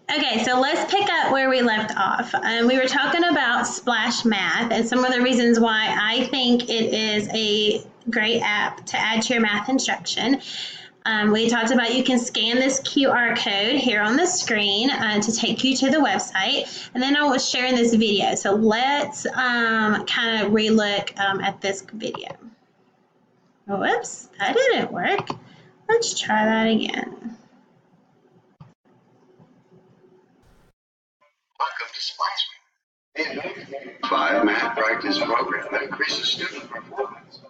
Okay, so let's pick up where we left off. We were talking about Splash Math and some of the reasons why I think it is a great app to add to your math instruction. We talked about you can scan this QR code here on the screen to take you to the website, and then I was sharing this video. So let's kind of relook at this video. Whoops, that didn't work. Let's try that again. Welcome to Splash. 5 math practice program that increases student performance.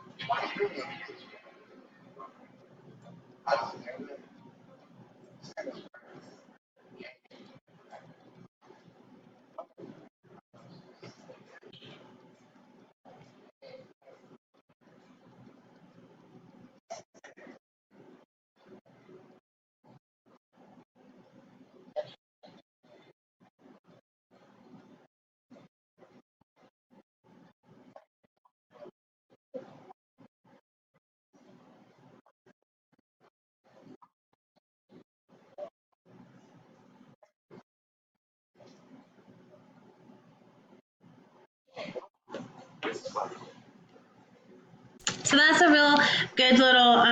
So that's a real good little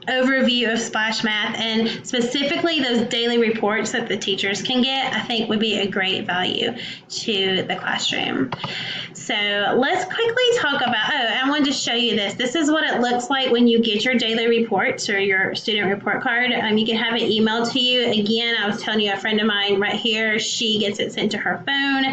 overview of Splash Math, and specifically those daily reports that the teachers can get, I think would be a great value to the classroom. So let's quickly talk about, I wanted to show you this. This is what it looks like when you get your daily reports or your student report card. You can have it emailed to you. Again, I was telling you, a friend of mine right here, she gets it sent to her phone,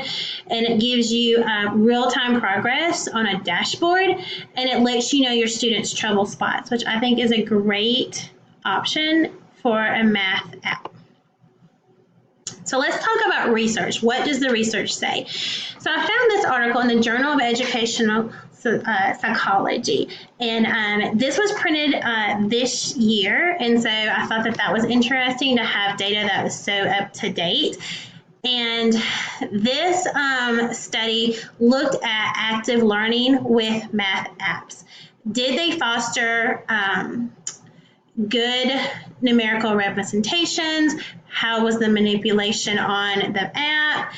and it gives you real-time progress on a dashboard, and it lets you know your students' trouble spots, which I think is a great option for a math app. So let's talk about research. What does the research say? So I found this article in the Journal of Educational Psychology, and this was printed this year, and so I thought that was interesting to have data that was so up to date. And this study looked at active learning with math apps. Did they foster good numerical representations? How was the manipulation on the app?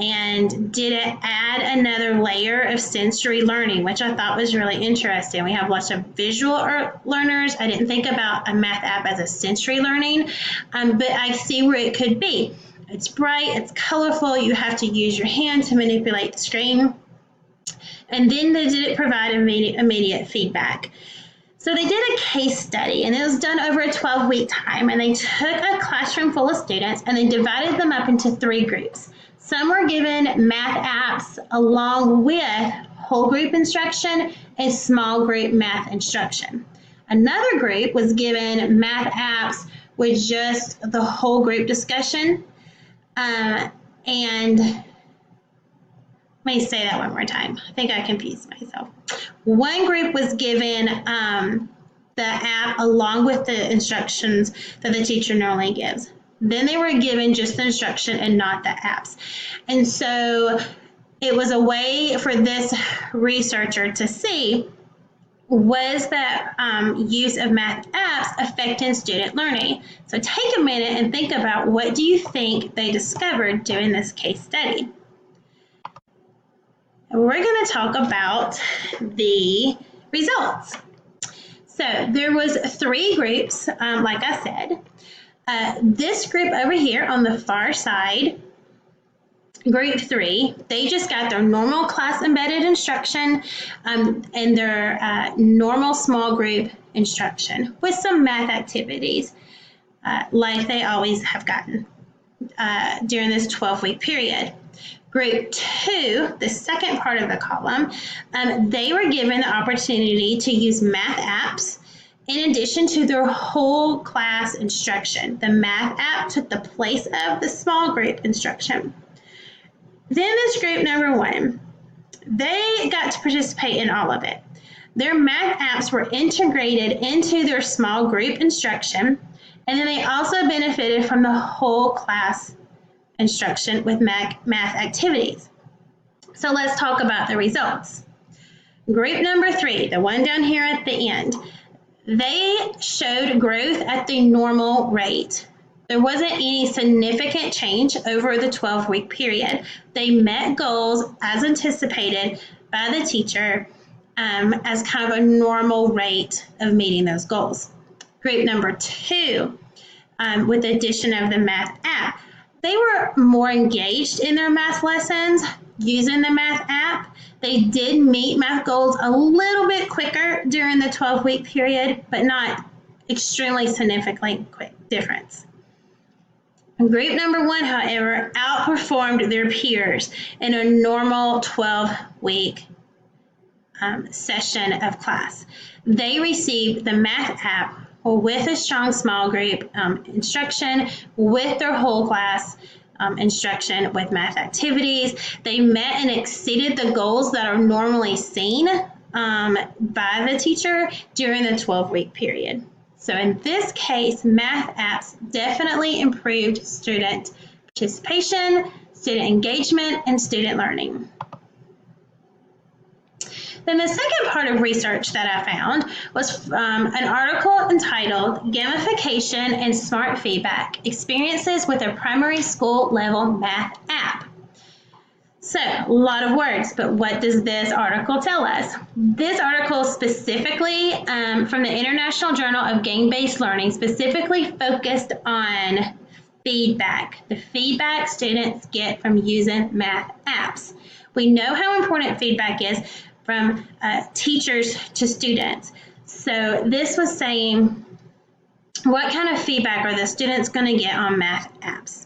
And did it add another layer of sensory learning, which I thought was really interesting. We have lots of visual learners. I didn't think about a math app as a sensory learning, but I see where it could be. It's bright, it's colorful, you have to use your hand to manipulate the screen. And then did it provide immediate feedback? So they did a case study, and it was done over a 12-week time, and they took a classroom full of students and they divided them up into 3 groups. Some were given math apps along with whole group instruction and small group math instruction. Another group was given math apps with just the whole group discussion. And let me say that one more time. I think I confused myself. One group was given the app along with the instructions that the teacher normally gives. Then they were given just the instruction and not the apps. And so it was a way for this researcher to see, was that use of math apps affecting student learning? So take a minute and think about, what do you think they discovered doing this case study? And we're going to talk about the results. So there was 3 groups, like I said. This group over here on the far side, group 3, they just got their normal class embedded instruction and their normal small group instruction with some math activities like they always have gotten during this 12-week period. Group 2, the second part of the column, they were given the opportunity to use math apps in addition to their whole class instruction. The math app took the place of the small group instruction. Then this group number 1, they got to participate in all of it. Their math apps were integrated into their small group instruction, and then they also benefited from the whole class instruction with math activities. So let's talk about the results. Group number 3, the one down here at the end, they showed growth at the normal rate. There wasn't any significant change over the 12-week period. They met goals as anticipated by the teacher as kind of a normal rate of meeting those goals. Group number 2, with the addition of the math app, they were more engaged in their math lessons using the math app. They did meet math goals a little bit quicker during the 12-week period, but not extremely significantly quick difference. Group number 1, however, outperformed their peers in a normal 12-week session of class. They received the math app with a strong small group instruction, with their whole class instruction with math activities. They met and exceeded the goals that are normally seen by the teacher during the 12-week period. So in this case, math apps definitely improved student participation, student engagement, and student learning. Then the second part of research that I found was an article entitled Gamification and Smart Feedback, Experiences with a Primary School Level Math App. So, a lot of words, but what does this article tell us? This article specifically from the International Journal of Game-Based Learning specifically focused on feedback, the feedback students get from using math apps. We know how important feedback is from teachers to students. So this was saying, what kind of feedback are the students going to get on math apps?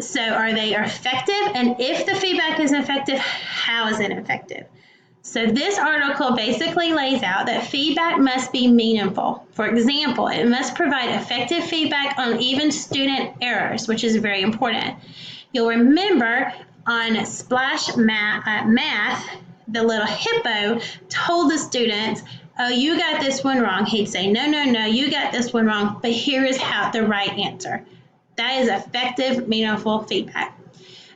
So are they effective? And if the feedback is effective, how is it effective? So this article basically lays out that feedback must be meaningful. For example, it must provide effective feedback on even student errors, which is very important. You'll remember on Splash Math, the little hippo told the students, oh, you got this one wrong. He'd say, no, you got this one wrong, but here is how the right answer. That is effective, meaningful feedback.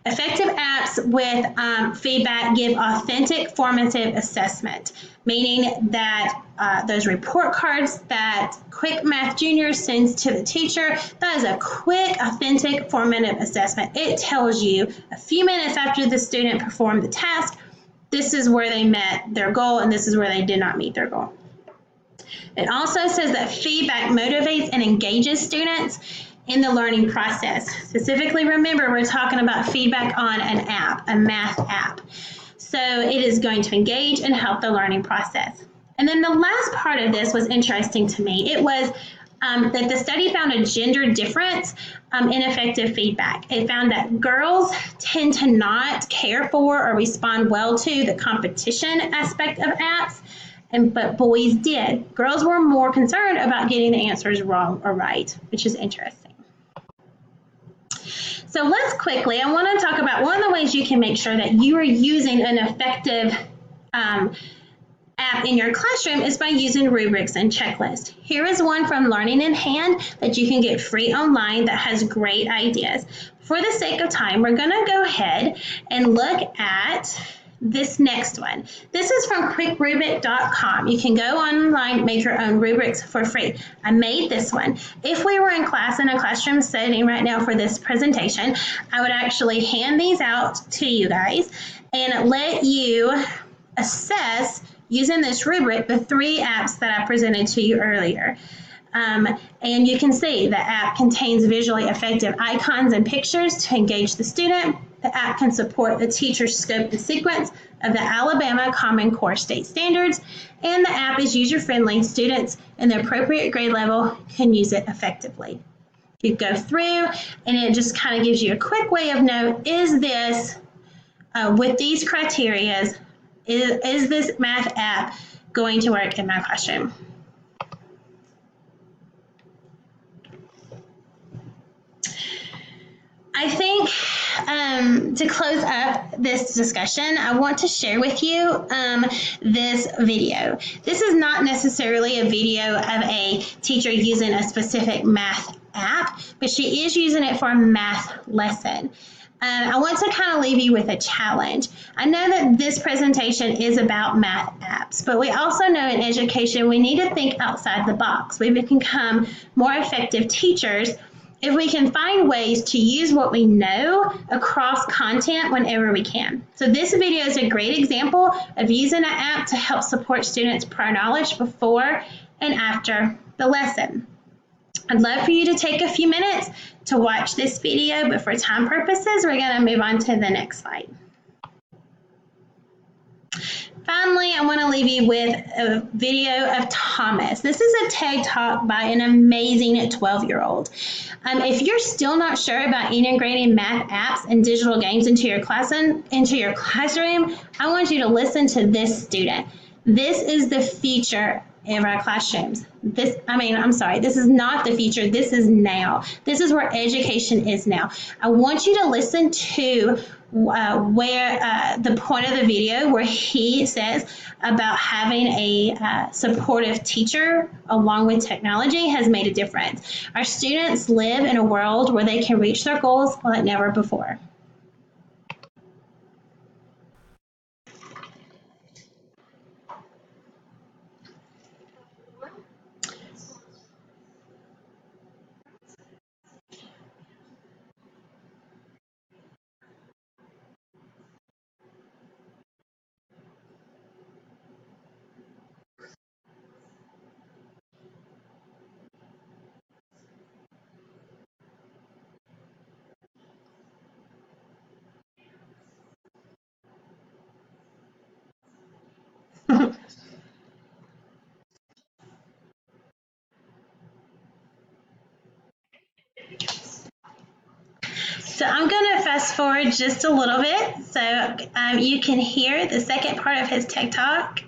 Effective apps with feedback give authentic formative assessment, meaning that those report cards that Quick Math Junior sends to the teacher, that is a quick, authentic formative assessment. It tells you a few minutes after the student performed the task, this is where they met their goal and this is where they did not meet their goal. It also says that feedback motivates and engages students in the learning process. Specifically, remember, we're talking about feedback on an app, a math app. So it is going to engage and help the learning process. And then the last part of this was interesting to me. It was that the study found a gender difference in effective feedback. It found that girls tend to not care for or respond well to the competition aspect of apps, but boys did. Girls were more concerned about getting the answers wrong or right, which is interesting. So let's quickly, I want to talk about one of the ways you can make sure that you are using an effective app in your classroom is by using rubrics and checklists. Here is one from Learning in Hand that you can get free online that has great ideas. For the sake of time, we're going to go ahead and look at this next one. This is from quickrubric.com. You can go online, make your own rubrics for free. I made this one. If we were in class, in a classroom setting right now for this presentation, I would actually hand these out to you guys and let you assess using this rubric the 3 apps that I presented to you earlier. And you can see the app contains visually effective icons and pictures to engage the student. The app can support the teacher's scope and sequence of the Alabama Common Core State Standards, and the app is user-friendly. Students in the appropriate grade level can use it effectively. You go through, and it just kind of gives you a quick way of knowing, is this, with these criteria, is this math app going to work in my classroom? I think to close up this discussion, I want to share with you this video. This is not necessarily a video of a teacher using a specific math app, but she is using it for a math lesson. I want to kind of leave you with a challenge. I know that this presentation is about math apps, but we also know in education we need to think outside the box. We become more effective teachers if we can find ways to use what we know across content whenever we can. So this video is a great example of using an app to help support students' prior knowledge before and after the lesson. I'd love for you to take a few minutes to watch this video, but for time purposes, we're going to move on to the next slide. Finally, I want to leave you with a video of Thomas. This is a TED Talk by an amazing 12-year-old. If you're still not sure about integrating math apps and digital games into your classroom, I want you to listen to this student. This is the future of our classrooms. This is not the future. This is now. This is where education is now. I want you to listen to where the point of the video where he says about having a supportive teacher along with technology has made a difference. Our students live in a world where they can reach their goals like never before. So I'm going to fast forward just a little bit so you can hear the second part of his TED Talk.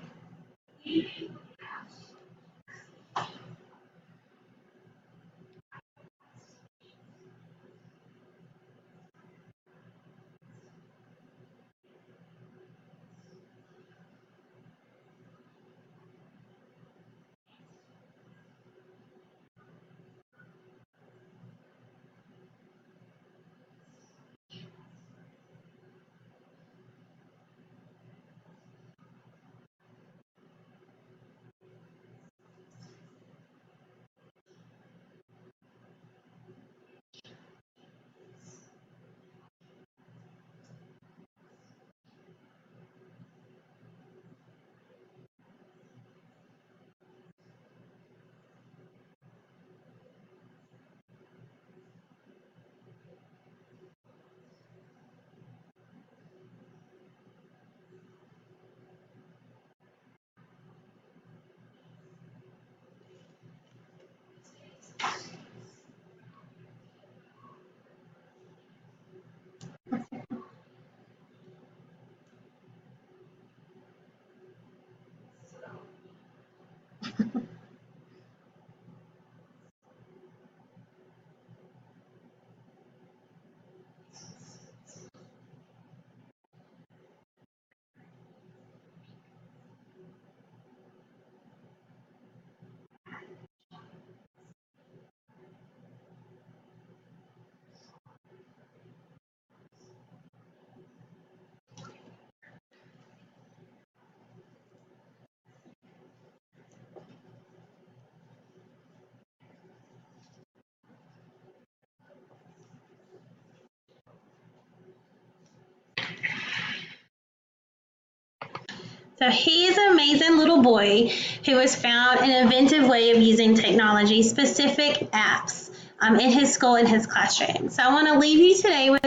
So he's an amazing little boy who has found an inventive way of using technology, specific apps in his school, in his classroom. So I want to leave you today with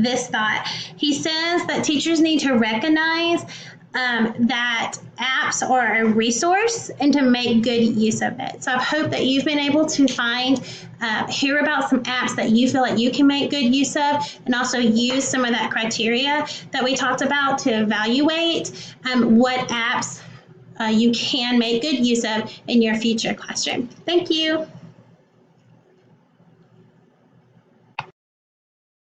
this thought. He says that teachers need to recognize that apps are a resource and to make good use of it. So I hope that you've been able to hear about some apps that you feel like you can make good use of, and also use some of that criteria that we talked about to evaluate what apps you can make good use of in your future classroom. Thank you.